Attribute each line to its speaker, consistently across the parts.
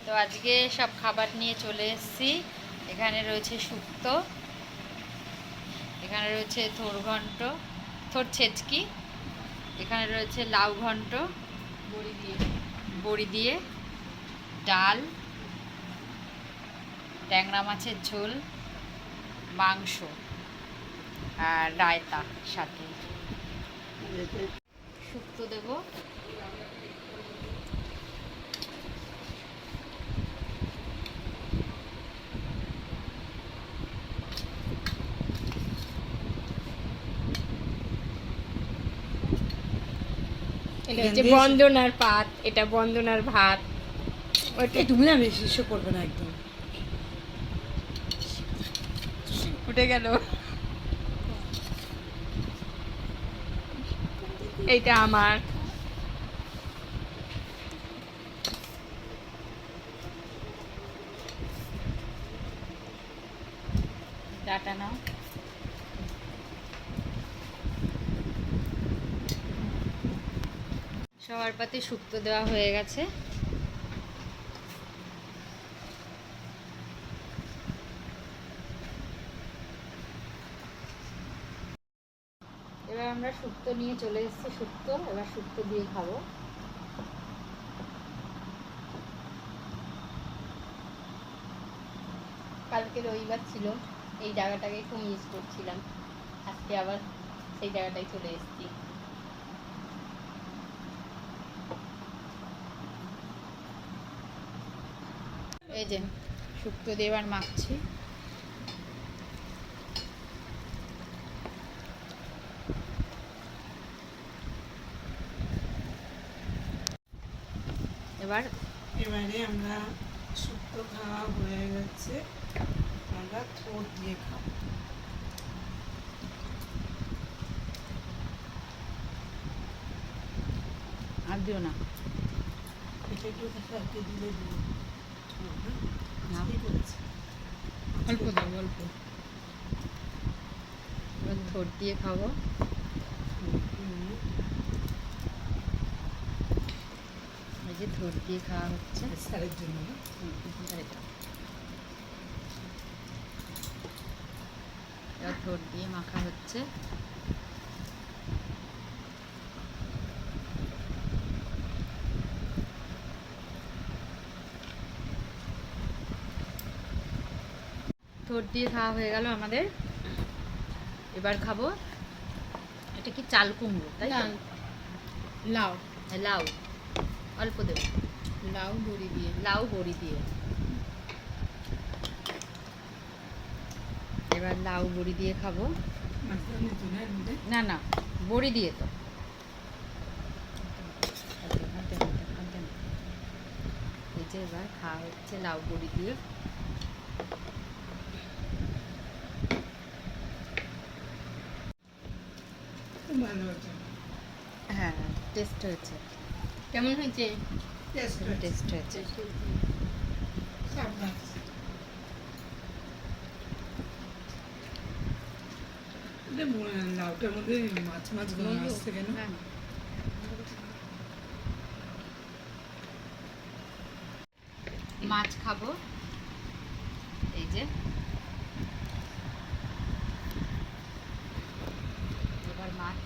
Speaker 1: তো আজকে সব খাবার নিয়ে চলে এসেছি। এখানে রয়েছে শুক্তো, এখানে রয়েছে থোর ঘন্ট, থোর ছেচকি, এখানে রয়েছে লাউ ঘন্ট বড়ি দিয়ে, ডাল, ট্যাংরা মাছের ঝোল, মাংস আর রায়তা সাথে। শুক্তো দেবো।
Speaker 2: এটা হচ্ছে বন্দনার পাত, এটা বন্দনার ভাত।
Speaker 3: ওইটা তুমি না বেশি করবে না, একদম
Speaker 2: উঠে গেল। এইটা আমার।
Speaker 1: ডাটা নাও। সবার পাতে শুক্তো দেওয়া হয়ে গেছে। এবার আমরা শুক্তো নিয়ে চলে এসেছি। শুক্তো এবার শুক্তো দিয়ে খাবো। কালকে রবিবার ছিল, এই জায়গাটাকে খুব মিস করছিলাম। আজকে আবার সেই জায়গাটায় চলে এসেছি। এই যে শুক্তো দিয়ে এবার মাখছি।
Speaker 3: এবারে আমরা শুক্তো খাওয়া হয়ে গেছে, আমরা থোর দিয়ে খাবো।
Speaker 1: আর দিও না,
Speaker 3: এটা একটু সাথে দিলে দিও
Speaker 1: না
Speaker 2: অল্প দাও, অল্প।
Speaker 1: এবার থোর দিয়ে খাবো। এই যে থোর দিয়ে খাওয়া হচ্ছে
Speaker 3: স্যারের জন্য।
Speaker 1: এবার থোর দিয়ে মাখা হচ্ছে। থোর দিয়ে খাওয়া হয়ে গেল আমাদের। এবার খাবো, এটা কি চাল কুমড়ো তাই তো?
Speaker 2: লাউ,
Speaker 1: লাউ অল্প দেবো,
Speaker 2: লাউ বড়ি দিয়ে।
Speaker 1: লাউ বড়ি দিয়ে। এবার লাউ বড়ি দিয়ে খাবো। না না, বড়ি দিয়ে তো। এই যে এবার খাওয়া হচ্ছে লাউ বড়ি দিয়ে।
Speaker 3: ভালো হয়েছে,
Speaker 1: হ্যাঁ টেস্ট হয়েছে।
Speaker 2: কেমন হয়েছে?
Speaker 1: টেস্ট হয়েছে।
Speaker 3: লাউটার মধ্যে মাছ মাছ গন্ধ আসছে কেন?
Speaker 1: মাছ খাবো, এই যে এবার মাছ।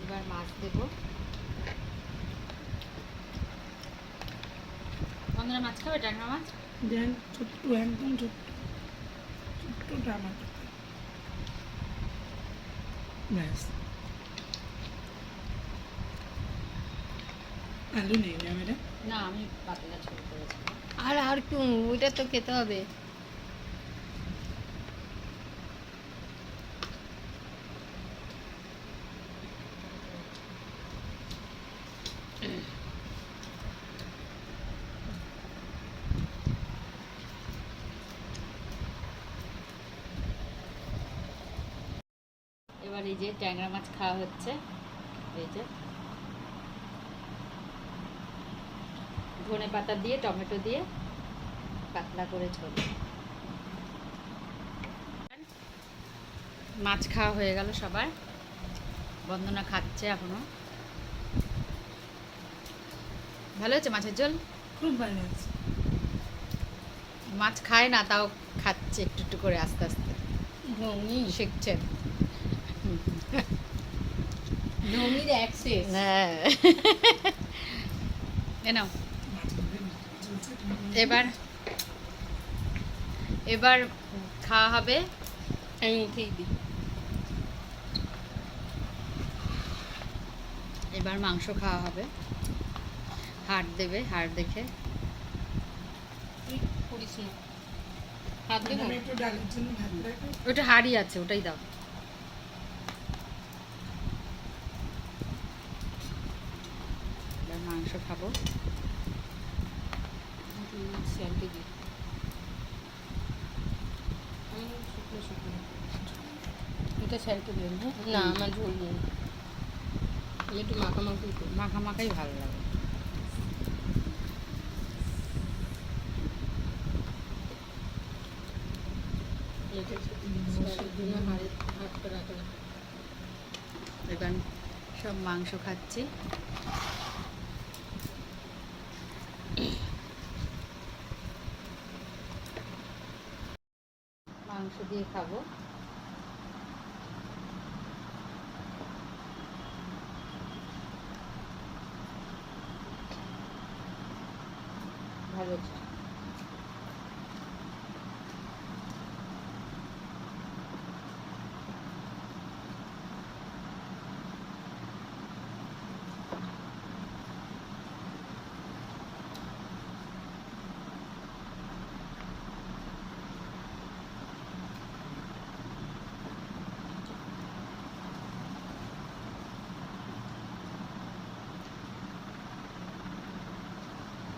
Speaker 1: এবার মাছ দেবো। বন্ধুরা মাছ খাবে? ট্যাংরা মাছ
Speaker 3: দেন, ছোট্ট একদম ছোট্ট ছোট্ট টমাটো। ব্যাস, আলু নেই না মেয়েরা?
Speaker 1: না, আমি পাতলা ঝোল করেছি।
Speaker 2: আর আর একটু, ওইটা তো খেতে হবে।
Speaker 1: এবার এই যে ট্যাংরা মাছ খাওয়া হচ্ছে। এই যে ধনে পাতা দিয়ে, টমেটো দিয়ে পাতলা করে ঝোল। মাছ খাওয়া হয়ে গেল সবার। বন্দনা খাচ্ছে এখনো। ভালো হয়েছে মাছের ঝোল?
Speaker 3: খুব ভালো আছে।
Speaker 1: মাছ খায় না, তাও খাচ্ছে একটু একটু করে আস্তে আস্তে,
Speaker 2: ঢঙ্গি
Speaker 1: শিখছেন।
Speaker 2: ঢঙ্গির অ্যাক্সেস।
Speaker 1: হ্যাঁ। এ নাও। এবার এবার খাওয়া হবে।
Speaker 2: আমি উঠেই দিই।
Speaker 1: এবার মাংস খাওয়া হবে, হাড় দেবে, হাড় দেখে।
Speaker 2: তুই করিস না, হাত দেবো।
Speaker 3: আমি একটু ডালের জন্য ভাত রাখি।
Speaker 1: ওটা হাড়ই আছে, ওটাই দাও। এবার মাংস খাবো।
Speaker 2: স্যারকে দিই। শুকনো শুকনো
Speaker 1: এটা স্যারকে দেবেন? হ্যাঁ,
Speaker 2: না, আমার ঝোল নেই। আমি একটু মাখামাখি করি।
Speaker 1: মাখা মাখাই ভালো লাগে। এবার সব মাংস খাচ্ছি। মাংস দিয়ে খাবো। ভালো হয়েছে।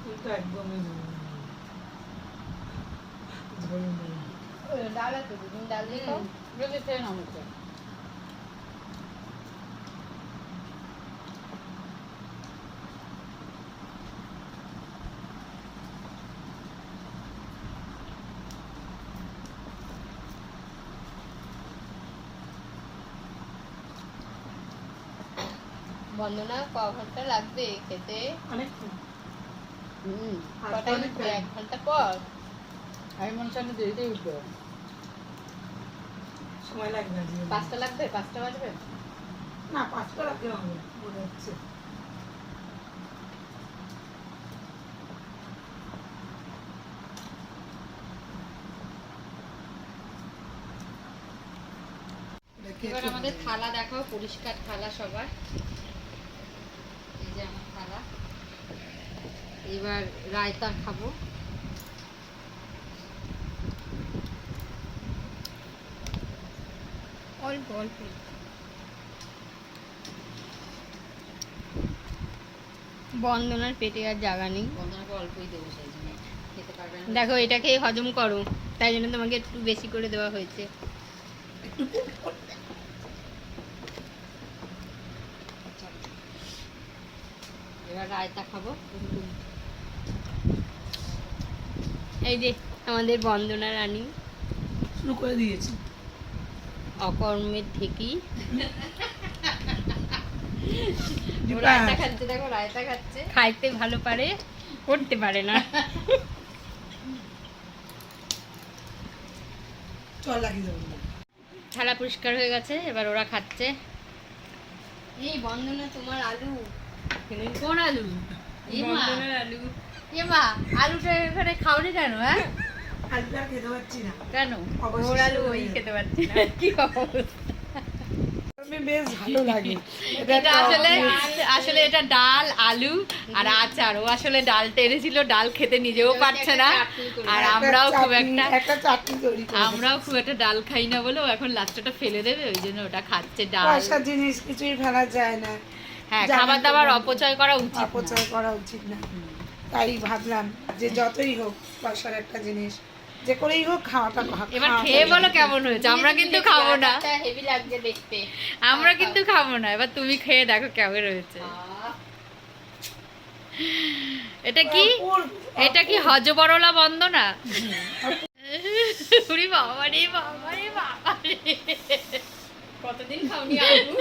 Speaker 3: কিন্তু একদমই ঝোল নেই।
Speaker 2: ডাল আছে, তুমি ডাল দিয়ে খাও।
Speaker 1: যদি খেয়ে নাও মুখে।
Speaker 2: বন্দনা ক ঘন্টা লাগবে খেতে?
Speaker 3: অনেকক্ষণ।
Speaker 2: কটায়
Speaker 3: অনেক
Speaker 2: উঠবে?
Speaker 3: time।
Speaker 2: 1 ঘন্টা পর?
Speaker 1: আমি মনে হচ্ছে দেরিতেই উঠবো।
Speaker 3: সময় লাগবে আজকে।
Speaker 2: 5টা লাগবে? 5টা বাজবে?
Speaker 3: না, 5টা রাখতে হবে মনে হচ্ছে।
Speaker 1: এবার আমাদের থালা দেখো, পরিষ্কার থালা সবার। এই যে আমার থালা। এবার রায়তা খাবো।
Speaker 2: অল্প অল্প। বন্দনার পেটে আর জায়গা নেই।
Speaker 1: বন্ধনাকে অল্পই দেবো, সেই জন্য খেতে পারবে না।
Speaker 2: দেখো, এটাকে হজম করো, তাই জন্য তোমাকে একটু বেশি করে দেওয়া হয়েছে।
Speaker 1: এবার রায়তা খাবো।
Speaker 2: এই যে আমাদের বন্দনা রানী,
Speaker 3: শুরু করে দিয়েছি।
Speaker 2: অকর্মের ঢেকি।
Speaker 1: ও রায়তা খাচ্ছে, দেখো রায়তা খাচ্ছে।
Speaker 2: খাইতে ভালো পারে, করতে পারে না।
Speaker 3: চল লাগিয়ে দেবো।
Speaker 1: থালা পরিষ্কার হয়ে গেছে, এবার ওরা খাচ্ছে।
Speaker 2: এই বন্দনা, তোমার আলু।
Speaker 1: কোন আলু?
Speaker 2: বন্দনার আলু।
Speaker 1: মা, আলুটা এখানে খাওনি কেন? হ্যাঁ,
Speaker 3: আলুটা আর খেতে পারছি না।
Speaker 1: কেন?
Speaker 2: ওর আলু ওই খেতে পারছি না।
Speaker 1: কি অবস্থা?
Speaker 3: আমি বেশ ভালো লাগে।
Speaker 1: এটা আসলে এটা ডাল, আলু আর আচার। ও আসলে ডাল টেনেছিল, ডাল খেতে নিজেও পারছে না। আর আমরাও খুব
Speaker 3: একটা চাটনি তৈরি করে
Speaker 1: আমরাও খুব একটা ডাল খাই না বলে ও এখন লাস্টটা ফেলে দেবে, ওই জন্য ওটা খাচ্ছে ডাল।
Speaker 3: পয়সার জিনিস কিছুই ফেলা যায় না।
Speaker 1: হ্যাঁ,
Speaker 3: জানি
Speaker 1: খাবার
Speaker 3: তো
Speaker 1: দাবার
Speaker 3: জানি।
Speaker 1: অপচয় করা উচিত না।
Speaker 3: অপচয় করা উচিত না। তাই ভাবলাম যে যতই হোক পয়সার একটা জিনিস, যে করেই হোক খাওয়াটা
Speaker 1: এবার খেয়ে বলো কেমন হয়েছে। আমরা কিন্তু খাবো না,
Speaker 2: হেভি লাগছে দেখতে।
Speaker 1: আমরা কিন্তু খাবো না। এবার তুমি খেয়ে দেখো কেমন হয়েছে। এটা কি? এটা কি হজবরলা বন্দনা? ওরে বাবা রে, বাবা রে, বাবা রে।
Speaker 2: কতদিন খাওনি আলু?